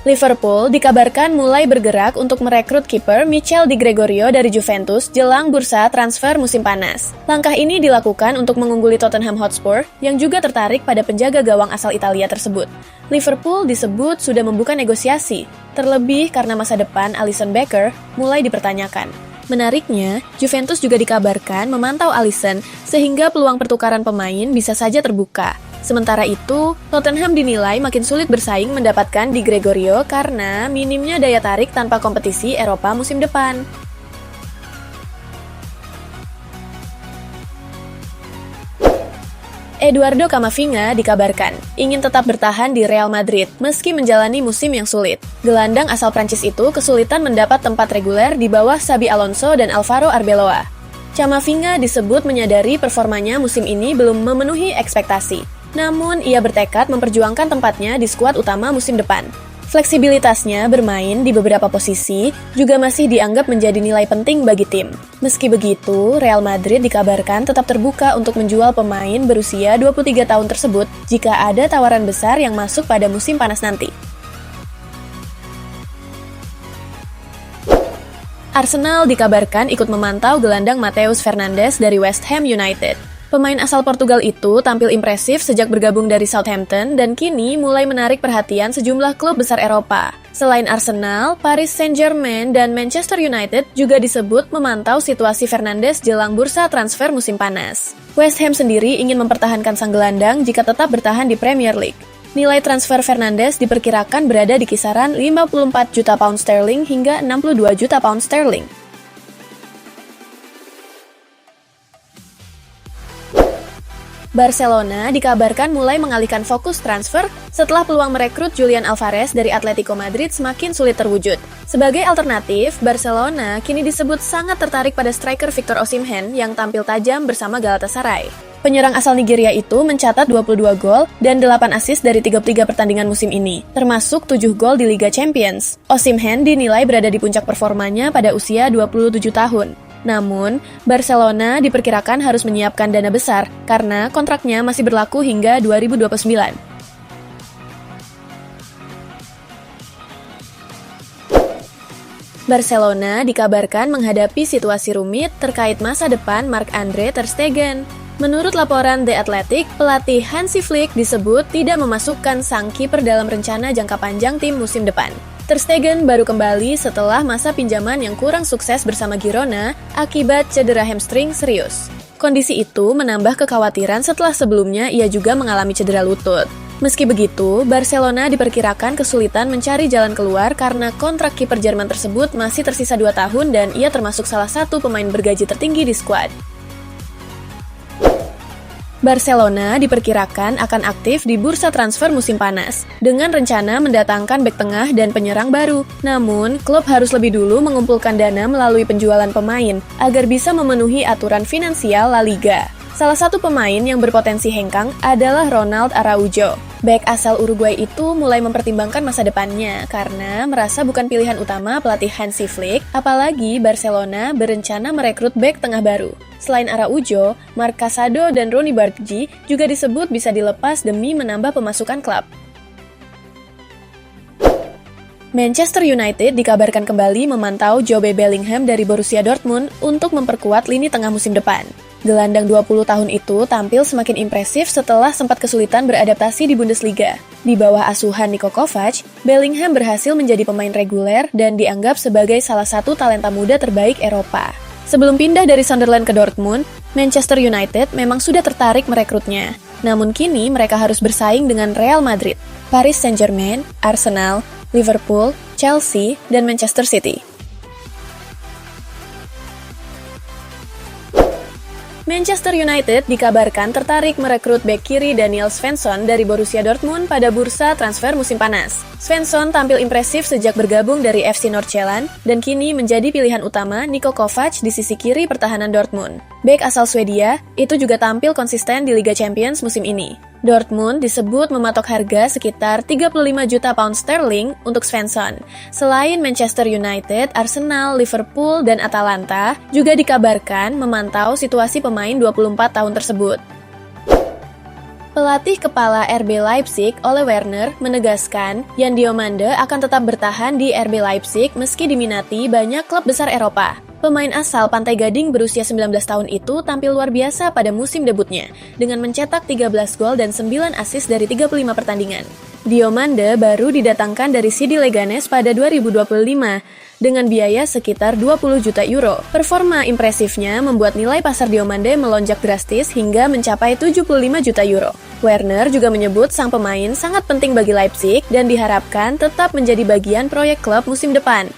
Liverpool dikabarkan mulai bergerak untuk merekrut kiper Michel Di Gregorio dari Juventus jelang bursa transfer musim panas. Langkah ini dilakukan untuk mengungguli Tottenham Hotspur yang juga tertarik pada penjaga gawang asal Italia tersebut. Liverpool disebut sudah membuka negosiasi, terlebih karena masa depan Alisson Becker mulai dipertanyakan. Menariknya, Juventus juga dikabarkan memantau Alisson sehingga peluang pertukaran pemain bisa saja terbuka. Sementara itu, Tottenham dinilai makin sulit bersaing mendapatkan Di Gregorio karena minimnya daya tarik tanpa kompetisi Eropa musim depan. Eduardo Camavinga dikabarkan ingin tetap bertahan di Real Madrid meski menjalani musim yang sulit. Gelandang asal Prancis itu kesulitan mendapat tempat reguler di bawah Xabi Alonso dan Alvaro Arbeloa. Camavinga disebut menyadari performanya musim ini belum memenuhi ekspektasi. Namun, ia bertekad memperjuangkan tempatnya di skuad utama musim depan. Fleksibilitasnya bermain di beberapa posisi juga masih dianggap menjadi nilai penting bagi tim. Meski begitu, Real Madrid dikabarkan tetap terbuka untuk menjual pemain berusia 23 tahun tersebut jika ada tawaran besar yang masuk pada musim panas nanti. Arsenal dikabarkan ikut memantau gelandang Matheus Fernandes dari West Ham United. Pemain asal Portugal itu tampil impresif sejak bergabung dari Southampton dan kini mulai menarik perhatian sejumlah klub besar Eropa. Selain Arsenal, Paris Saint-Germain dan Manchester United juga disebut memantau situasi Fernandes jelang bursa transfer musim panas. West Ham sendiri ingin mempertahankan sang gelandang jika tetap bertahan di Premier League. Nilai transfer Fernandes diperkirakan berada di kisaran 54 juta pound sterling hingga 62 juta pound sterling. Barcelona dikabarkan mulai mengalihkan fokus transfer setelah peluang merekrut Julian Alvarez dari Atletico Madrid semakin sulit terwujud. Sebagai alternatif, Barcelona kini disebut sangat tertarik pada striker Victor Osimhen yang tampil tajam bersama Galatasaray. Penyerang asal Nigeria itu mencatat 22 gol dan 8 assist dari 33 pertandingan musim ini, termasuk 7 gol di Liga Champions. Osimhen dinilai berada di puncak performanya pada usia 27 tahun. Namun, Barcelona diperkirakan harus menyiapkan dana besar karena kontraknya masih berlaku hingga 2029. Barcelona dikabarkan menghadapi situasi rumit terkait masa depan Marc-Andre ter Stegen. Menurut laporan The Athletic, pelatih Hansi Flick disebut tidak memasukkan sang kiper dalam rencana jangka panjang tim musim depan. Ter Stegen baru kembali setelah masa pinjaman yang kurang sukses bersama Girona akibat cedera hamstring serius. Kondisi itu menambah kekhawatiran setelah sebelumnya ia juga mengalami cedera lutut. Meski begitu, Barcelona diperkirakan kesulitan mencari jalan keluar karena kontrak kiper Jerman tersebut masih tersisa 2 tahun dan ia termasuk salah satu pemain bergaji tertinggi di skuad. Barcelona diperkirakan akan aktif di bursa transfer musim panas, dengan rencana mendatangkan bek tengah dan penyerang baru. Namun, klub harus lebih dulu mengumpulkan dana melalui penjualan pemain, agar bisa memenuhi aturan finansial La Liga. Salah satu pemain yang berpotensi hengkang adalah Ronald Araujo. Bek asal Uruguay itu mulai mempertimbangkan masa depannya, karena merasa bukan pilihan utama pelatih Hansi Flick, apalagi Barcelona berencana merekrut bek tengah baru. Selain Araujo, Marc Casado dan Ronny Bargi juga disebut bisa dilepas demi menambah pemasukan klub. Manchester United dikabarkan kembali memantau Jobe Bellingham dari Borussia Dortmund untuk memperkuat lini tengah musim depan. Gelandang 20 tahun itu tampil semakin impresif setelah sempat kesulitan beradaptasi di Bundesliga. Di bawah asuhan Niko Kovac, Bellingham berhasil menjadi pemain reguler dan dianggap sebagai salah satu talenta muda terbaik Eropa. Sebelum pindah dari Sunderland ke Dortmund, Manchester United memang sudah tertarik merekrutnya. Namun kini mereka harus bersaing dengan Real Madrid, Paris Saint-Germain, Arsenal, Liverpool, Chelsea, dan Manchester City. Manchester United dikabarkan tertarik merekrut bek kiri Daniel Svensson dari Borussia Dortmund pada bursa transfer musim panas. Svensson tampil impresif sejak bergabung dari FC Nordsjælland dan kini menjadi pilihan utama Niko Kovac di sisi kiri pertahanan Dortmund. Bek asal Swedia itu juga tampil konsisten di Liga Champions musim ini. Dortmund disebut mematok harga sekitar 35 juta pound sterling untuk Svensson. Selain Manchester United, Arsenal, Liverpool, dan Atalanta juga dikabarkan memantau situasi pemain 24 tahun tersebut. Pelatih kepala RB Leipzig, Ole Werner, menegaskan Jan Diomande akan tetap bertahan di RB Leipzig meski diminati banyak klub besar Eropa. Pemain asal Pantai Gading berusia 19 tahun itu tampil luar biasa pada musim debutnya, dengan mencetak 13 gol dan 9 assist dari 35 pertandingan. Diomande baru didatangkan dari CD Leganes pada 2025, dengan biaya sekitar 20 juta euro. Performa impresifnya membuat nilai pasar Diomande melonjak drastis hingga mencapai 75 juta euro. Werner juga menyebut sang pemain sangat penting bagi Leipzig dan diharapkan tetap menjadi bagian proyek klub musim depan.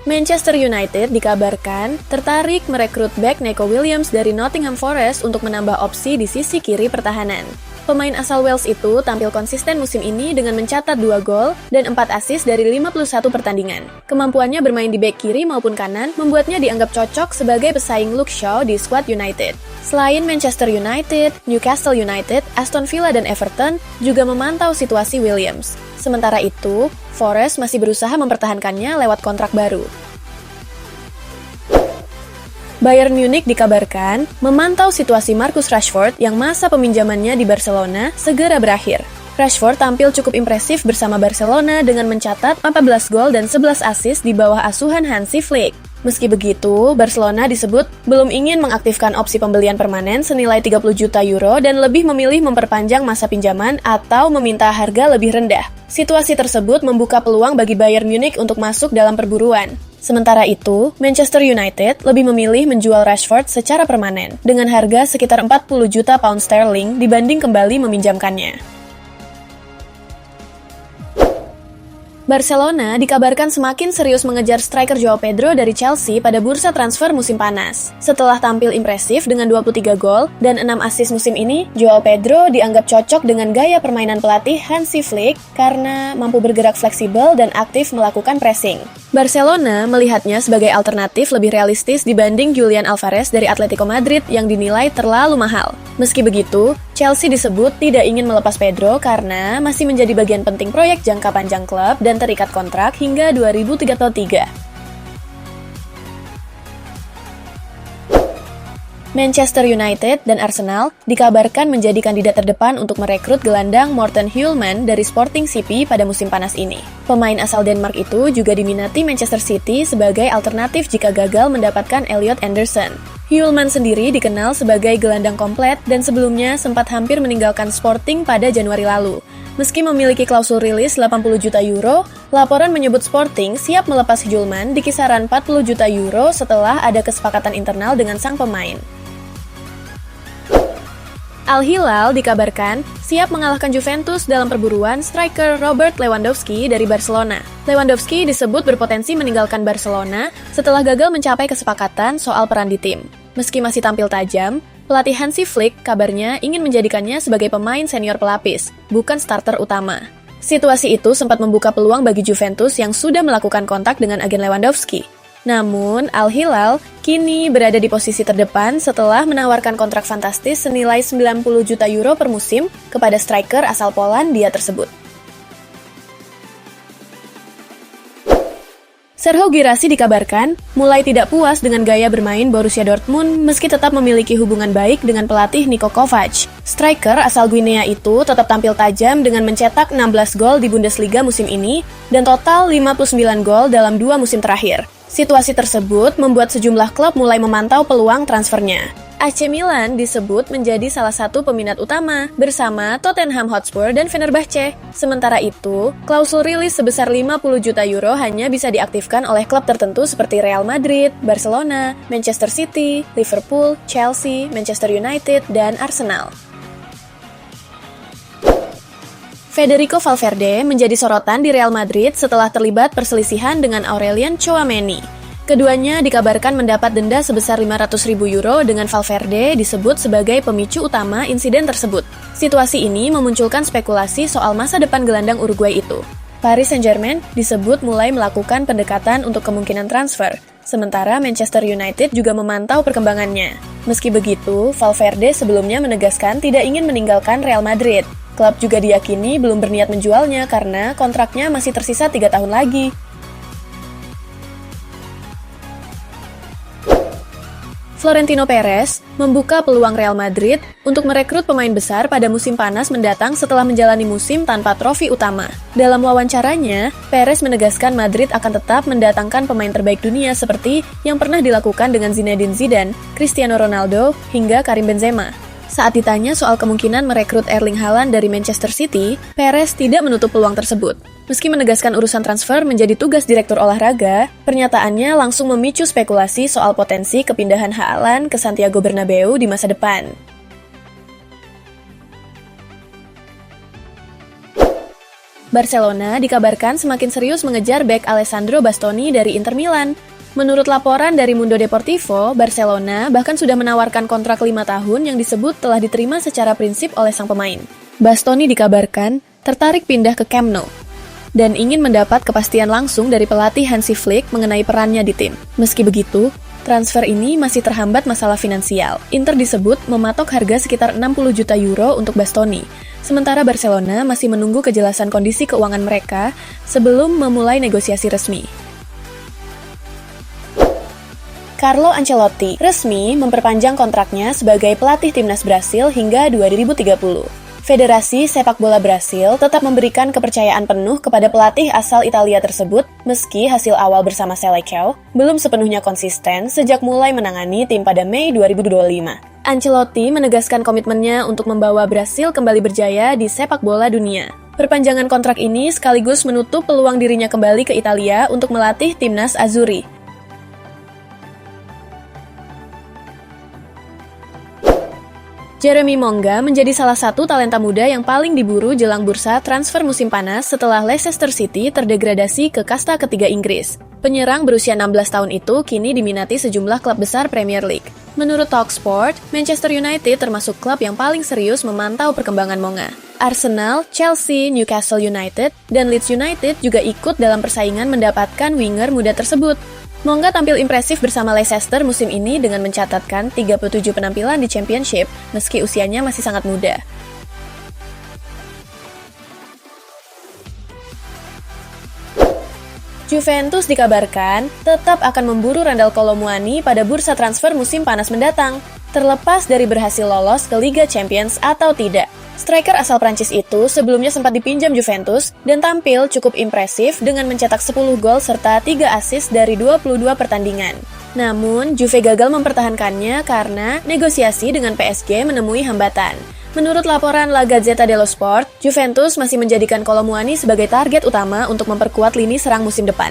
Manchester United dikabarkan tertarik merekrut bek Neco Williams dari Nottingham Forest untuk menambah opsi di sisi kiri pertahanan. Pemain asal Wales itu tampil konsisten musim ini dengan mencatat 2 gol dan 4 assist dari 51 pertandingan. Kemampuannya bermain di bek kiri maupun kanan membuatnya dianggap cocok sebagai pesaing Luke Shaw di skuad United. Selain Manchester United, Newcastle United, Aston Villa dan Everton juga memantau situasi Williams. Sementara itu, Forest masih berusaha mempertahankannya lewat kontrak baru. Bayern Munich dikabarkan memantau situasi Marcus Rashford yang masa peminjamannya di Barcelona segera berakhir. Rashford tampil cukup impresif bersama Barcelona dengan mencatat 14 gol dan 11 assist di bawah asuhan Hansi Flick. Meski begitu, Barcelona disebut belum ingin mengaktifkan opsi pembelian permanen senilai 30 juta euro dan lebih memilih memperpanjang masa pinjaman atau meminta harga lebih rendah. Situasi tersebut membuka peluang bagi Bayern Munich untuk masuk dalam perburuan. Sementara itu, Manchester United lebih memilih menjual Rashford secara permanen dengan harga sekitar 40 juta pound sterling dibanding kembali meminjamkannya. Barcelona dikabarkan semakin serius mengejar striker Joao Pedro dari Chelsea pada bursa transfer musim panas. Setelah tampil impresif dengan 23 gol dan 6 assist musim ini, Joao Pedro dianggap cocok dengan gaya permainan pelatih Hansi Flick karena mampu bergerak fleksibel dan aktif melakukan pressing. Barcelona melihatnya sebagai alternatif lebih realistis dibanding Julian Alvarez dari Atletico Madrid yang dinilai terlalu mahal. Meski begitu, Chelsea disebut tidak ingin melepas Pedro karena masih menjadi bagian penting proyek jangka panjang klub dan terikat kontrak hingga 2033. Manchester United dan Arsenal dikabarkan menjadi kandidat terdepan untuk merekrut gelandang Morten Hjulmand dari Sporting CP pada musim panas ini. Pemain asal Denmark itu juga diminati Manchester City sebagai alternatif jika gagal mendapatkan Elliot Anderson. Hjulmand sendiri dikenal sebagai gelandang komplet dan sebelumnya sempat hampir meninggalkan Sporting pada Januari lalu. Meski memiliki klausul rilis 80 juta euro, laporan menyebut Sporting siap melepas Hjulmand di kisaran 40 juta euro setelah ada kesepakatan internal dengan sang pemain. Al Hilal dikabarkan siap mengalahkan Juventus dalam perburuan striker Robert Lewandowski dari Barcelona. Lewandowski disebut berpotensi meninggalkan Barcelona setelah gagal mencapai kesepakatan soal peran di tim. Meski masih tampil tajam, pelatih Hansi Flick kabarnya ingin menjadikannya sebagai pemain senior pelapis, bukan starter utama. Situasi itu sempat membuka peluang bagi Juventus yang sudah melakukan kontak dengan agen Lewandowski. Namun, Al Hilal kini berada di posisi terdepan setelah menawarkan kontrak fantastis senilai 90 juta euro per musim kepada striker asal Polandia tersebut. Serhou Guirassy dikabarkan mulai tidak puas dengan gaya bermain Borussia Dortmund meski tetap memiliki hubungan baik dengan pelatih Niko Kovac. Striker asal Guinea itu tetap tampil tajam dengan mencetak 16 gol di Bundesliga musim ini dan total 59 gol dalam 2 musim terakhir. Situasi tersebut membuat sejumlah klub mulai memantau peluang transfernya. AC Milan disebut menjadi salah satu peminat utama bersama Tottenham Hotspur dan Fenerbahce. Sementara itu, klausul rilis sebesar 50 juta euro hanya bisa diaktifkan oleh klub tertentu seperti Real Madrid, Barcelona, Manchester City, Liverpool, Chelsea, Manchester United, dan Arsenal. Federico Valverde menjadi sorotan di Real Madrid setelah terlibat perselisihan dengan Aurelien Tchouaméni. Keduanya dikabarkan mendapat denda sebesar 500.000 euro dengan Valverde disebut sebagai pemicu utama insiden tersebut. Situasi ini memunculkan spekulasi soal masa depan gelandang Uruguay itu. Paris Saint-Germain disebut mulai melakukan pendekatan untuk kemungkinan transfer, sementara Manchester United juga memantau perkembangannya. Meski begitu, Valverde sebelumnya menegaskan tidak ingin meninggalkan Real Madrid. Klub juga diyakini belum berniat menjualnya karena kontraknya masih tersisa 3 tahun lagi. Florentino Perez membuka peluang Real Madrid untuk merekrut pemain besar pada musim panas mendatang setelah menjalani musim tanpa trofi utama. Dalam wawancaranya, Perez menegaskan Madrid akan tetap mendatangkan pemain terbaik dunia seperti yang pernah dilakukan dengan Zinedine Zidane, Cristiano Ronaldo, hingga Karim Benzema. Saat ditanya soal kemungkinan merekrut Erling Haaland dari Manchester City, Perez tidak menutup peluang tersebut. Meski menegaskan urusan transfer menjadi tugas direktur olahraga, pernyataannya langsung memicu spekulasi soal potensi kepindahan Haaland ke Santiago Bernabeu di masa depan. Barcelona dikabarkan semakin serius mengejar bek Alessandro Bastoni dari Inter Milan. Menurut laporan dari Mundo Deportivo, Barcelona bahkan sudah menawarkan kontrak 5 tahun yang disebut telah diterima secara prinsip oleh sang pemain. Bastoni dikabarkan tertarik pindah ke Camp Nou dan ingin mendapat kepastian langsung dari pelatih Hansi Flick mengenai perannya di tim. Meski begitu, transfer ini masih terhambat masalah finansial. Inter disebut mematok harga sekitar 60 juta euro untuk Bastoni, sementara Barcelona masih menunggu kejelasan kondisi keuangan mereka sebelum memulai negosiasi resmi. Carlo Ancelotti resmi memperpanjang kontraknya sebagai pelatih timnas Brasil hingga 2030. Federasi Sepak Bola Brasil tetap memberikan kepercayaan penuh kepada pelatih asal Italia tersebut meski hasil awal bersama Selecao belum sepenuhnya konsisten sejak mulai menangani tim pada Mei 2025. Ancelotti menegaskan komitmennya untuk membawa Brasil kembali berjaya di sepak bola dunia. Perpanjangan kontrak ini sekaligus menutup peluang dirinya kembali ke Italia untuk melatih timnas Azzurri. Jeremy Monga menjadi salah satu talenta muda yang paling diburu jelang bursa transfer musim panas setelah Leicester City terdegradasi ke kasta ketiga Inggris. Penyerang berusia 16 tahun itu kini diminati sejumlah klub besar Premier League. Menurut Talksport, Manchester United termasuk klub yang paling serius memantau perkembangan Monga. Arsenal, Chelsea, Newcastle United, dan Leeds United juga ikut dalam persaingan mendapatkan winger muda tersebut. Monga tampil impresif bersama Leicester musim ini dengan mencatatkan 37 penampilan di Championship, meski usianya masih sangat muda. Juventus dikabarkan tetap akan memburu Randal Kolo Muani pada bursa transfer musim panas mendatang, terlepas dari berhasil lolos ke Liga Champions atau tidak. Striker asal Prancis itu sebelumnya sempat dipinjam Juventus dan tampil cukup impresif dengan mencetak 10 gol serta 3 assist dari 22 pertandingan. Namun, Juve gagal mempertahankannya karena negosiasi dengan PSG menemui hambatan. Menurut laporan La Gazzetta dello Sport, Juventus masih menjadikan Kolo Muani sebagai target utama untuk memperkuat lini serang musim depan.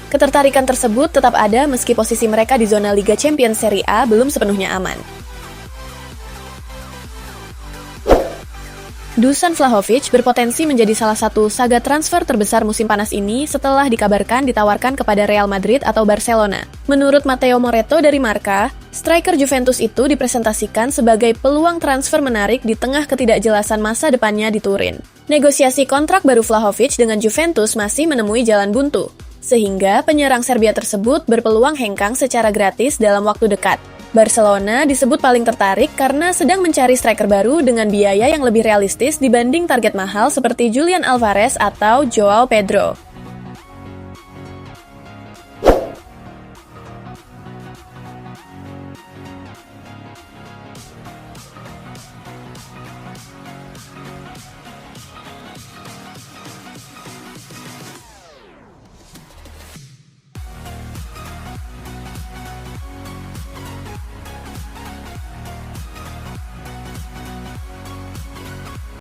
Ketertarikan tersebut tetap ada meski posisi mereka di zona Liga Champions Serie A belum sepenuhnya aman. Dusan Vlahovic berpotensi menjadi salah satu saga transfer terbesar musim panas ini setelah dikabarkan ditawarkan kepada Real Madrid atau Barcelona. Menurut Matteo Moretto dari Marca, striker Juventus itu dipresentasikan sebagai peluang transfer menarik di tengah ketidakjelasan masa depannya di Turin. Negosiasi kontrak baru Vlahovic dengan Juventus masih menemui jalan buntu, sehingga penyerang Serbia tersebut berpeluang hengkang secara gratis dalam waktu dekat. Barcelona disebut paling tertarik karena sedang mencari striker baru dengan biaya yang lebih realistis dibanding target mahal seperti Julian Alvarez atau Joao Pedro.